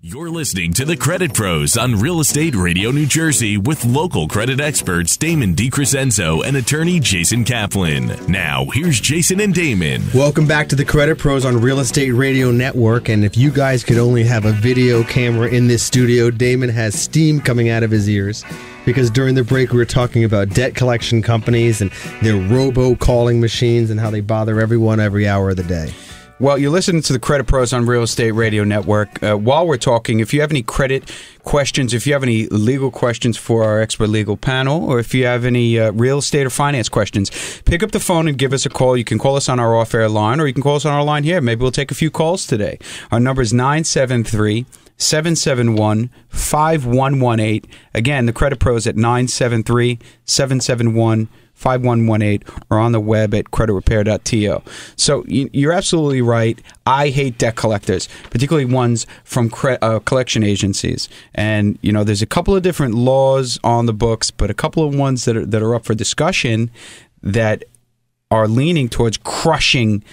You're listening to The Credit Pros on Real Estate Radio New Jersey with local credit experts Damon DiCrescenzo and attorney Jason Kaplan. Now, here's Jason and Damon. Welcome back to The Credit Pros on Real Estate Radio Network. And if you guys could only have a video camera in this studio, Damon has steam coming out of his ears. Because during the break, we were talking about debt collection companies and their robo-calling machines and how they bother everyone every hour of the day. Well, you're listening to the Credit Pros on Real Estate Radio Network. While we're talking, if you have any credit questions, if you have any legal questions for our expert legal panel, or if you have any real estate or finance questions, pick up the phone and give us a call. You can call us on our off-air line, or you can call us on our line here. Maybe we'll take a few calls today. Our number is 973-771-5118. Again, the Credit Pros at 973-771-5118 or on the web at creditrepair.to. So you're absolutely right. I hate debt collectors, particularly ones from collection agencies. And, you know, there's a couple of different laws on the books, but a couple of ones that are up for discussion that are leaning towards crushing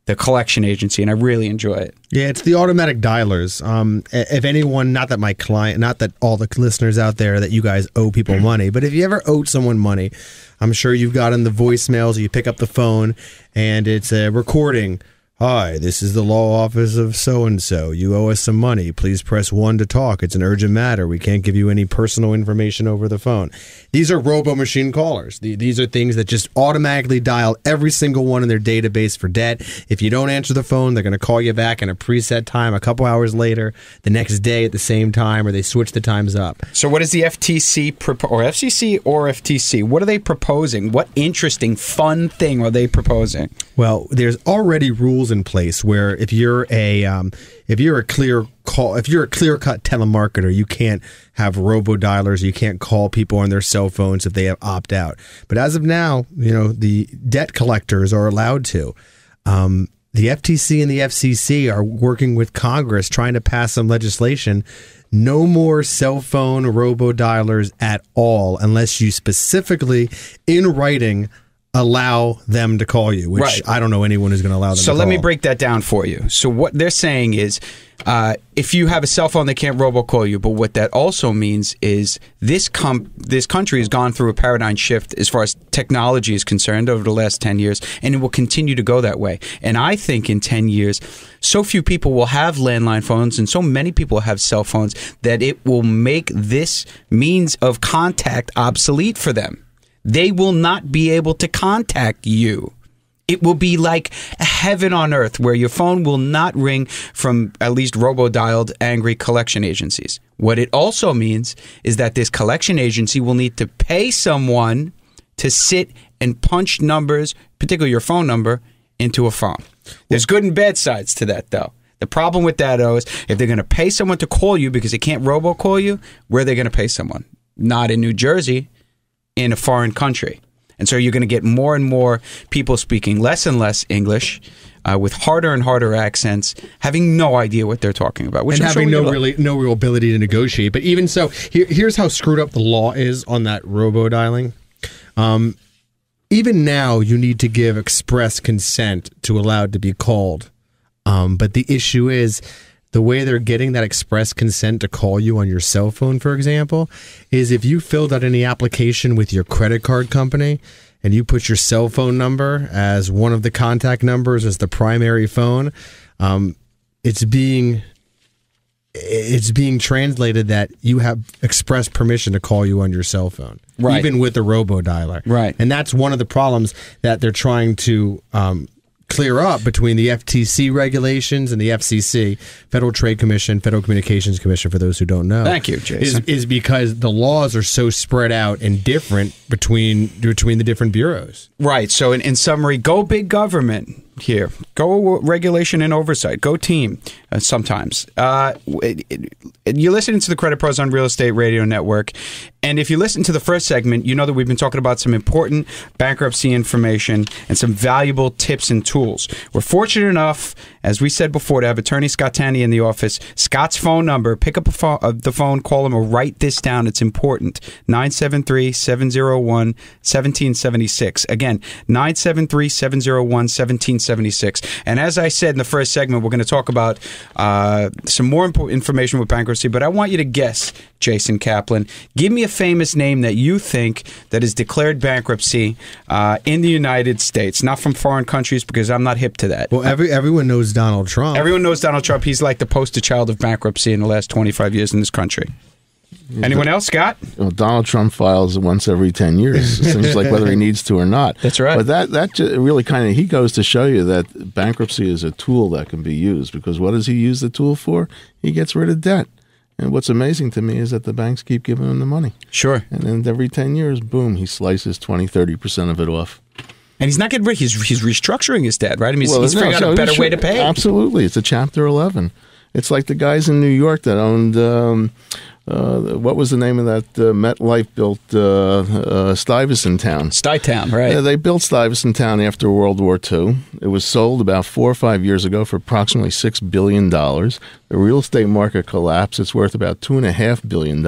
the collection agency, and I really enjoy it. Yeah, it's the automatic dialers. If anyone, not that all the listeners out there that you guys owe people money, but if you ever owed someone money, I'm sure you've gotten the voicemails, or you pick up the phone, and it's a recording. Hi, this is the law office of so-and-so. You owe us some money. Please press 1 to talk. It's an urgent matter. We can't give you any personal information over the phone. These are robo-machine callers. These are things that just automatically dial every single one in their database for debt. If you don't answer the phone, they're going to call you back in a preset time a couple hours later, the next day at the same time, or they switch the times up. So what is the FTC, or FCC or FTC? What are they proposing? What interesting, fun thing are they proposing? Well, there's already rules in place where if you're a clear cut telemarketer, you can't have robo dialers. You can't call people on their cell phones if they have opt out. But as of now, you know, the debt collectors are allowed to. The FTC and the FCC are working with Congress trying to pass some legislation. No more cell phone robo dialers at all, unless you specifically, in writing, allow them to call you, which right. I don't know anyone who's going to allow them to call. So let me break that down for you. So what they're saying is, if you have a cell phone, they can't robocall you. But what that also means is this country has gone through a paradigm shift as far as technology is concerned over the last 10 years, and it will continue to go that way. And I think in 10 years, so few people will have landline phones and so many people have cell phones that it will make this means of contact obsolete for them. They will not be able to contact you. It will be like heaven on earth, where your phone will not ring from at least robo-dialed angry collection agencies. What it also means is that this collection agency will need to pay someone to sit and punch numbers, particularly your phone number, into a phone. There's good and bad sides to that, though. The problem with that, though, is if they're going to pay someone to call you because they can't robo-call you, where are they going to pay someone? Not in New Jersey, in a foreign country. And so you're going to get more and more people speaking less and less English, with harder and harder accents, having no idea what they're talking about. And having no real ability to negotiate. But even so, here's how screwed up the law is on that robo-dialing. Even now, you need to give express consent to allow it to be called. But the issue is, the way they're getting that express consent to call you on your cell phone, for example, is if you filled out any application with your credit card company and you put your cell phone number as one of the contact numbers as the primary phone, it's being translated that you have express permission to call you on your cell phone, right, even with the robo-dialer. Right. And that's one of the problems that they're trying to clear up between the FTC regulations and the FCC, Federal Trade Commission, Federal Communications Commission, for those who don't know. Thank you, Jason. Is because the laws are so spread out and different between the different bureaus. Right. So in summary, go big government here. Go regulation and oversight. Go team sometimes. You're listening to the Credit Pros on Real Estate Radio Network. And if you listen to the first segment, you know that we've been talking about some important bankruptcy information and some valuable tips and tools. We're fortunate enough, as we said before, to have attorney Scott Tanny in the office. Scott's phone number, pick up the phone, call him, or write this down. It's important. 973-701-1776. Again, 973-701-1776. next. And as I said in the first segment, we're going to talk about some more information with bankruptcy, but I want you to guess, Jason Kaplan. Give me a famous name that you think that has declared bankruptcy in the United States, not from foreign countries, because I'm not hip to that. Well, everyone knows Donald Trump. Everyone knows Donald Trump. He's like the poster child of bankruptcy in the last 25 years in this country. Anyone else, Scott? Well, Donald Trump files once every 10 years. It seems like whether he needs to or not. That's right. But that really he goes to show you that bankruptcy is a tool that can be used, because what does he use the tool for? He gets rid of debt. And what's amazing to me is that the banks keep giving him the money. Sure. And then every 10 years, boom, he slices 20-30% of it off. And he's not getting rid. He's restructuring his debt, right? I mean, he's figuring out a better way to pay. Absolutely. It's a Chapter 11. It's like the guys in New York that owned, what was the name of that MetLife built Stuyvesant Town? Stuytown, right. They built Stuyvesant Town after World War II. It was sold about 4 or 5 years ago for approximately $6 billion. The real estate market collapsed. It's worth about $2.5 billion.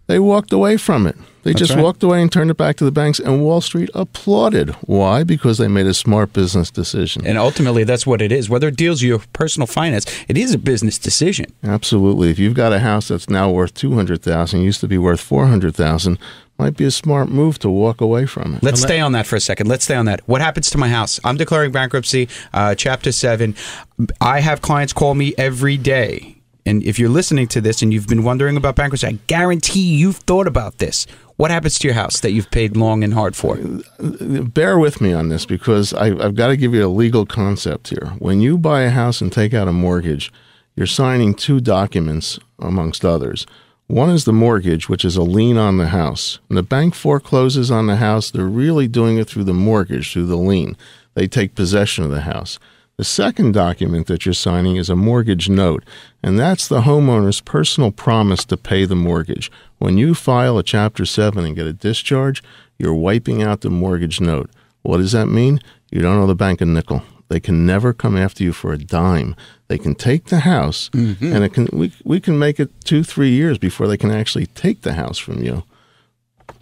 They walked away from it. They just walked away and turned it back to the banks, and Wall Street applauded. Why? Because they made a smart business decision. And ultimately, that's what it is. Whether it deals with your personal finance, it is a business decision. Absolutely. If you've got a house that's now worth $200,000, used to be worth $400,000, might be a smart move to walk away from it. Let's stay on that for a second. Let's stay on that. What happens to my house? I'm declaring bankruptcy, Chapter 7. I have clients call me every day. And if you're listening to this and you've been wondering about bankruptcy, I guarantee you've thought about this. What happens to your house that you've paid long and hard for? Bear with me on this, because I've got to give you a legal concept here. When you buy a house and take out a mortgage, you're signing 2 documents, amongst others. One is the mortgage, which is a lien on the house. When the bank forecloses on the house, they're really doing it through the mortgage, through the lien. They take possession of the house. The second document that you're signing is a mortgage note, and that's the homeowner's personal promise to pay the mortgage. When you file a Chapter 7 and get a discharge, you're wiping out the mortgage note. What does that mean? You don't owe the bank a nickel. They can never come after you for a dime. They can take the house, and we can make it 2-3 years before they can actually take the house from you.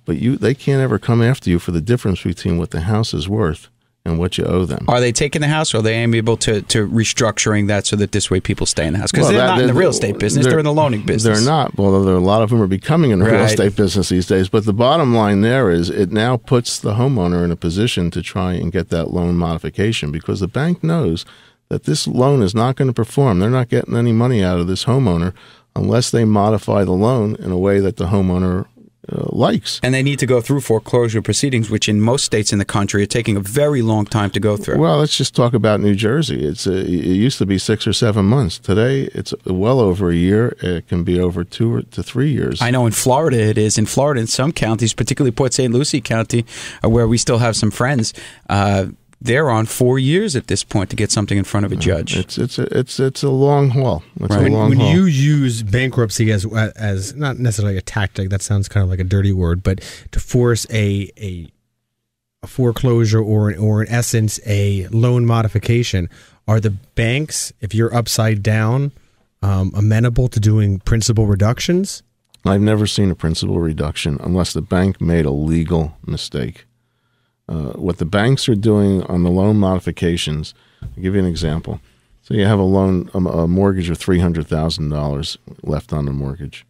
But they can't ever come after you for the difference between what the house is worth and what you owe them. Are they taking the house, or are they able to restructuring that so that this way people stay in the house? Because they're not in the real estate business. They're in the loaning business. They're not. Well, a lot of them are becoming in the real estate business these days. But the bottom line there is it now puts the homeowner in a position to try and get that loan modification, because the bank knows that this loan is not going to perform. They're not getting any money out of this homeowner unless they modify the loan in a way that the homeowner likes. And they need to go through foreclosure proceedings, which in most states in the country are taking a very long time to go through. Well, let's just talk about New Jersey. It used to be 6 or 7 months. Today, it's well over a year. It can be over 2 to 3 years. I know in Florida it is. In Florida, in some counties, particularly Port St. Lucie County, where we still have some friends, they're on 4 years at this point to get something in front of a judge. It's a long haul. When you use bankruptcy as not necessarily a tactic, that sounds kind of like a dirty word, but to force a foreclosure or in essence a loan modification, are the banks, if you're upside down, amenable to doing principal reductions? I've never seen a principal reduction unless the bank made a legal mistake. What the banks are doing on the loan modifications, I'll give you an example. So you have a mortgage of $300,000 left on the mortgage.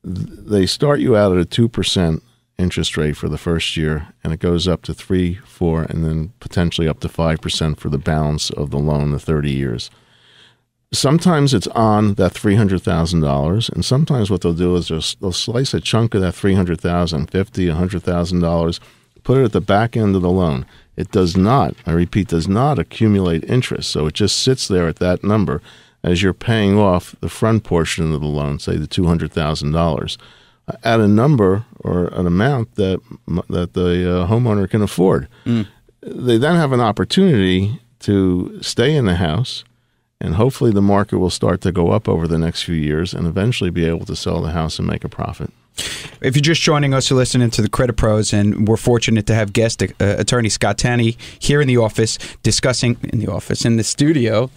They start you out at a 2% interest rate for the first year, and it goes up to 3, 4, and then potentially up to 5% for the balance of the loan, the 30 years. Sometimes it's on that $300,000, and sometimes what they'll do is they'll slice a chunk of that $300,000, $50,000, $100,000, put it at the back end of the loan. It does not, I repeat, does not accumulate interest. So it just sits there at that number as you're paying off the front portion of the loan, say the $200,000, at a number or an amount that the homeowner can afford. They then have an opportunity to stay in the house, and hopefully the market will start to go up over the next few years and eventually be able to sell the house and make a profit. If you're just joining us, you're listening to the Credit Pros, and we're fortunate to have guest attorney Scott Tanney here in the studio,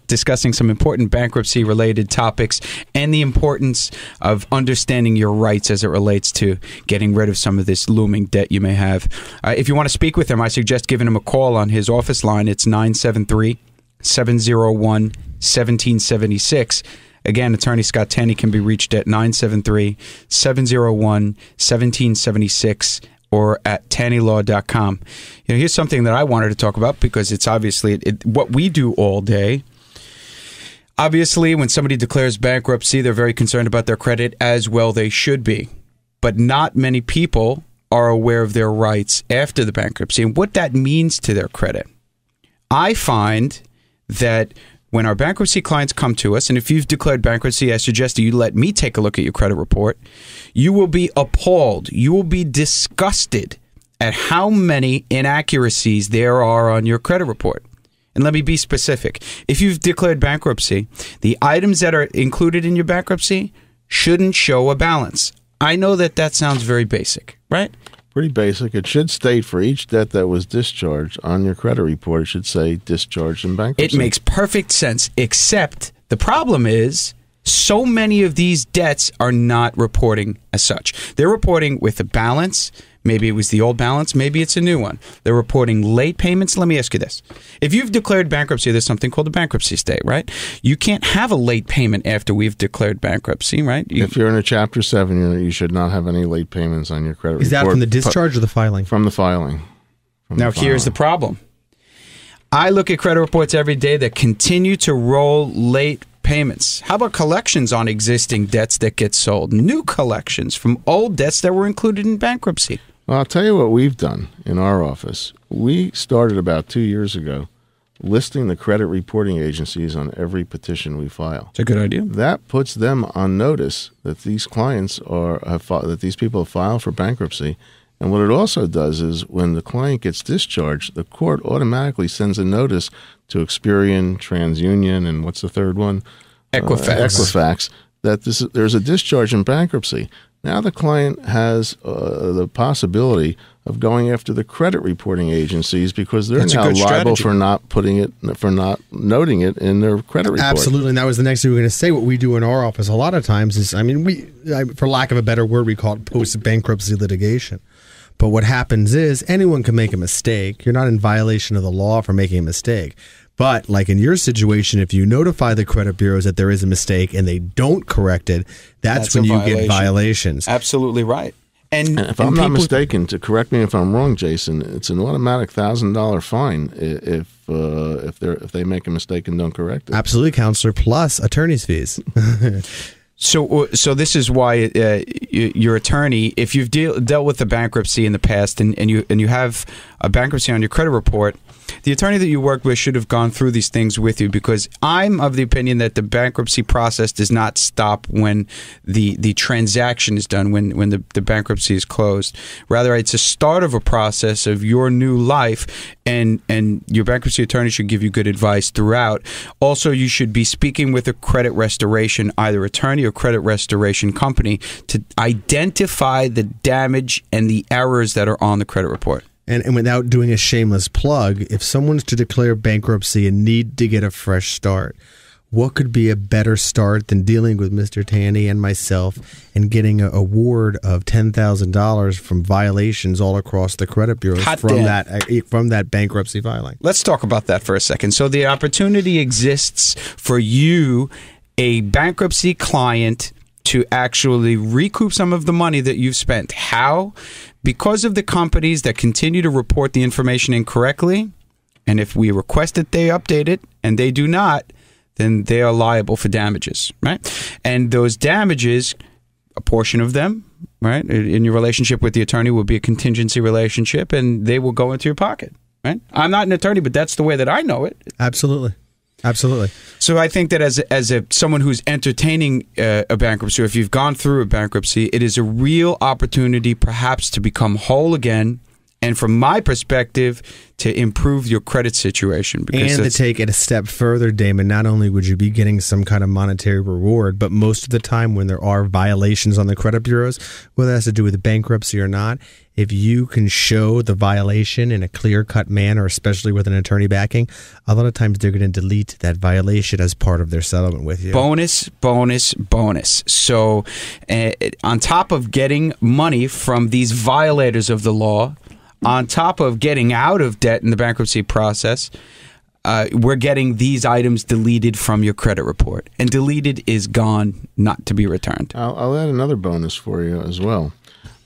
discussing some important bankruptcy-related topics and the importance of understanding your rights as it relates to getting rid of some of this looming debt you may have. If you want to speak with him, I suggest giving him a call on his office line. It's 973-701-1776. Again, attorney Scott Tanney can be reached at 973-701-1776 or at TanneyLaw.com. Here's something that I wanted to talk about because it's obviously what we do all day. Obviously, when somebody declares bankruptcy, they're very concerned about their credit, as well they should be. But not many people are aware of their rights after the bankruptcy and what that means to their credit. I find that when our bankruptcy clients come to us, and if you've declared bankruptcy, I suggest that you let me take a look at your credit report, you will be appalled. You will be disgusted at how many inaccuracies there are on your credit report. And let me be specific. If you've declared bankruptcy, the items that are included in your bankruptcy shouldn't show a balance. I know that sounds very basic, right? Pretty basic. It should state for each debt that was discharged on your credit report, it should say discharged in bankruptcy. It makes perfect sense, except the problem is so many of these debts are not reporting as such. They're reporting with a balance. Maybe it was the old balance. Maybe it's a new one. They're reporting late payments. Let me ask you this. If you've declared bankruptcy, there's something called a bankruptcy stay, right? You can't have a late payment after we've declared bankruptcy, right? If you're in a Chapter 7 unit, you should not have any late payments on your credit report. Is that from the discharge or the filing? From the filing. Here's the problem. I look at credit reports every day that continue to roll late payments. How about collections on existing debts that get sold? New collections from old debts that were included in bankruptcy. Well, I'll tell you what we've done in our office. We started about 2 years ago listing the credit reporting agencies on every petition we file. It's a good idea. That puts them on notice that these clients that these people have filed for bankruptcy. And what it also does is when the client gets discharged, the court automatically sends a notice to Experian, TransUnion, and what's the third one? Equifax. That there's a discharge in bankruptcy. Now the client has the possibility of going after the credit reporting agencies because they're now liable for not noting it in their credit report. Absolutely, and that was the next thing we were going to say. What we do in our office a lot of times is, for lack of a better word, we call it post-bankruptcy litigation. But what happens is anyone can make a mistake. You're not in violation of the law for making a mistake. But like in your situation, if you notify the credit bureaus that there is a mistake and they don't correct it, that's when you get violations. Absolutely right. And if I'm not mistaken, to correct me if I'm wrong, Jason, it's an automatic $1,000 fine if they make a mistake and don't correct it. Absolutely, counselor, plus attorney's fees. So this is why your attorney, if you've dealt with a bankruptcy in the past and you have a bankruptcy on your credit report, the attorney that you work with should have gone through these things with you, because I'm of the opinion that the bankruptcy process does not stop when the transaction is done, when the bankruptcy is closed. Rather, it's a start of a process of your new life, and your bankruptcy attorney should give you good advice throughout. Also, you should be speaking with a credit restoration, either attorney or credit restoration company, to identify the damage and the errors that are on the credit report. And without doing a shameless plug, if someone's to declare bankruptcy and need to get a fresh start, what could be a better start than dealing with Mr. Tanney and myself and getting an award of $10,000 from violations all across the credit bureaus from that bankruptcy filing? Let's talk about that for a second. So the opportunity exists for you, a bankruptcy client, to actually recoup some of the money that you've spent. How? Because of the companies that continue to report the information incorrectly, and if we request that they update it and they do not, then they are liable for damages, right? And those damages, a portion of them, right, in your relationship with the attorney will be a contingency relationship, and they will go into your pocket, right? I'm not an attorney, but that's the way that I know it. Absolutely. Absolutely. So I think that as someone who's entertaining a bankruptcy, or if you've gone through a bankruptcy, it is a real opportunity perhaps to become whole again and from my perspective, to improve your credit situation. And to take it a step further, Damon, not only would you be getting some kind of monetary reward, but most of the time when there are violations on the credit bureaus, whether it has to do with bankruptcy or not, if you can show the violation in a clear-cut manner, especially with an attorney backing, a lot of times they're going to delete that violation as part of their settlement with you. Bonus, bonus, bonus. So on top of getting money from these violators of the law, on top of getting out of debt in the bankruptcy process, we're getting these items deleted from your credit report. And deleted is gone, not to be returned. I'll add another bonus for you as well.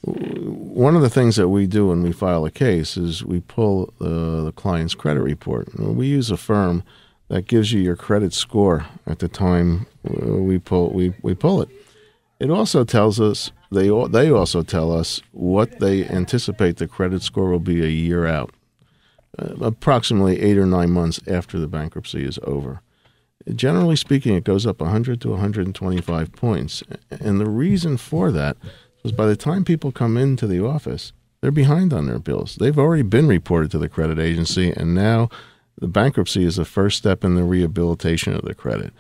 One of the things that we do when we file a case is we pull the client's credit report. We use a firm that gives you your credit score at the time we pull it. It also tells us, they also tell us what they anticipate the credit score will be a year out, approximately 8 or 9 months after the bankruptcy is over. Generally speaking, it goes up 100 to 125 points. And the reason for that is by the time people come into the office, they're behind on their bills. They've already been reported to the credit agency, and now the bankruptcy is the first step in the rehabilitation of the credit.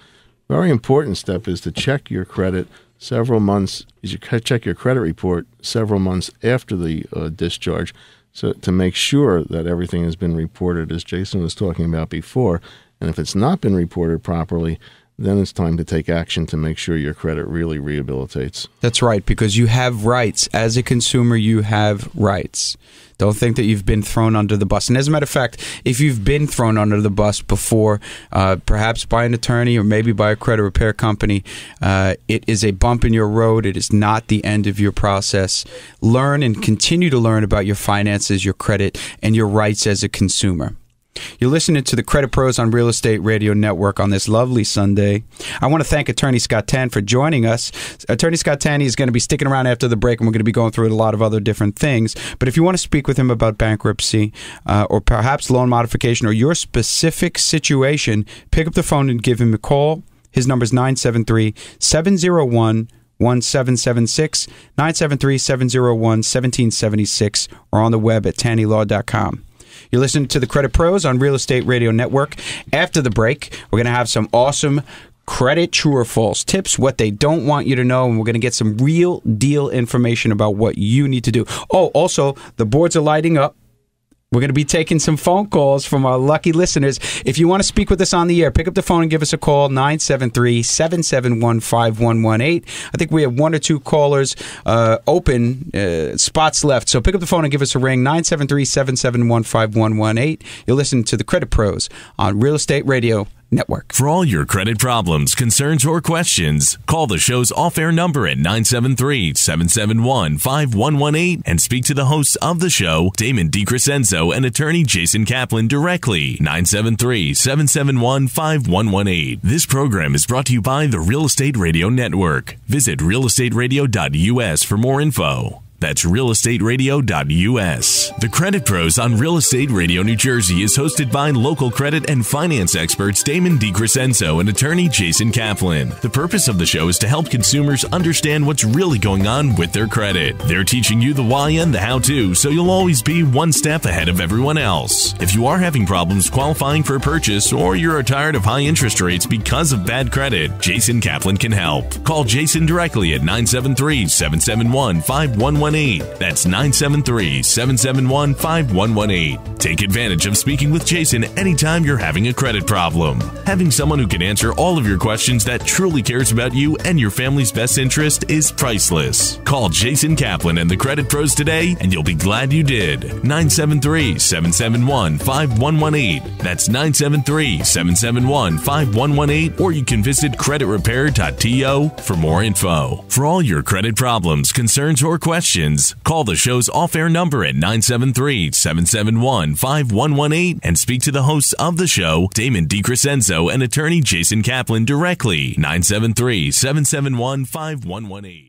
Very important step is to check your credit several months. You check your credit report several months after the discharge, so to make sure that everything has been reported, as Jason was talking about before. And if it's not been reported properly, then it's time to take action to make sure your credit really rehabilitates. That's right, because you have rights. As a consumer, you have rights. Don't think that you've been thrown under the bus. And as a matter of fact, if you've been thrown under the bus before, perhaps by an attorney or maybe by a credit repair company, it is a bump in your road. It is not the end of your process. Learn and continue to learn about your finances, your credit, and your rights as a consumer. You're listening to the Credit Pros on Real Estate Radio Network on this lovely Sunday. I want to thank Attorney Scott Tan for joining us. Attorney Scott Tan is going to be sticking around after the break, and we're going to be going through a lot of other different things. But if you want to speak with him about bankruptcy or perhaps loan modification or your specific situation, pick up the phone and give him a call. His number is 973-701-1776, 973-701-1776, or on the web at tannylaw.com. You're listening to the Credit Pros on Real Estate Radio Network. After the break, we're going to have some awesome credit true or false tips, what they don't want you to know, and we're going to get some real deal information about what you need to do. Oh, also, the boards are lighting up. We're going to be taking some phone calls from our lucky listeners. If you want to speak with us on the air, pick up the phone and give us a call, 973-771-5118. I think we have 1 or 2 callers open, spots left. So pick up the phone and give us a ring, 973-771-5118. You're listening to the Credit Pros on Real Estate Radio Network. For all your credit problems, concerns, or questions, call the show's off-air number at 973-771-5118 and speak to the hosts of the show, Damon DiCrescenzo and attorney Jason Kaplan, directly. 973-771-5118. This program is brought to you by the Real Estate Radio Network. Visit realestateradio.us for more info. That's realestateradio.us. The Credit Pros on Real Estate Radio New Jersey is hosted by local credit and finance experts Damon DiCrescenzo and attorney Jason Kaplan. The purpose of the show is to help consumers understand what's really going on with their credit. They're teaching you the why and the how-to, so you'll always be one step ahead of everyone else. If you are having problems qualifying for a purchase or you're tired of high interest rates because of bad credit, Jason Kaplan can help. Call Jason directly at 973-771-5118. That's 973-771-5118. Take advantage of speaking with Jason anytime you're having a credit problem. Having someone who can answer all of your questions that truly cares about you and your family's best interest is priceless. Call Jason Kaplan and the Credit Pros today, and you'll be glad you did. 973-771-5118. That's 973-771-5118, or you can visit creditrepair.to for more info. For all your credit problems, concerns, or questions, call the show's off-air number at 973-771-5118 and speak to the hosts of the show, Damon DiCrescenzo and attorney Jason Kaplan, directly. 973-771-5118.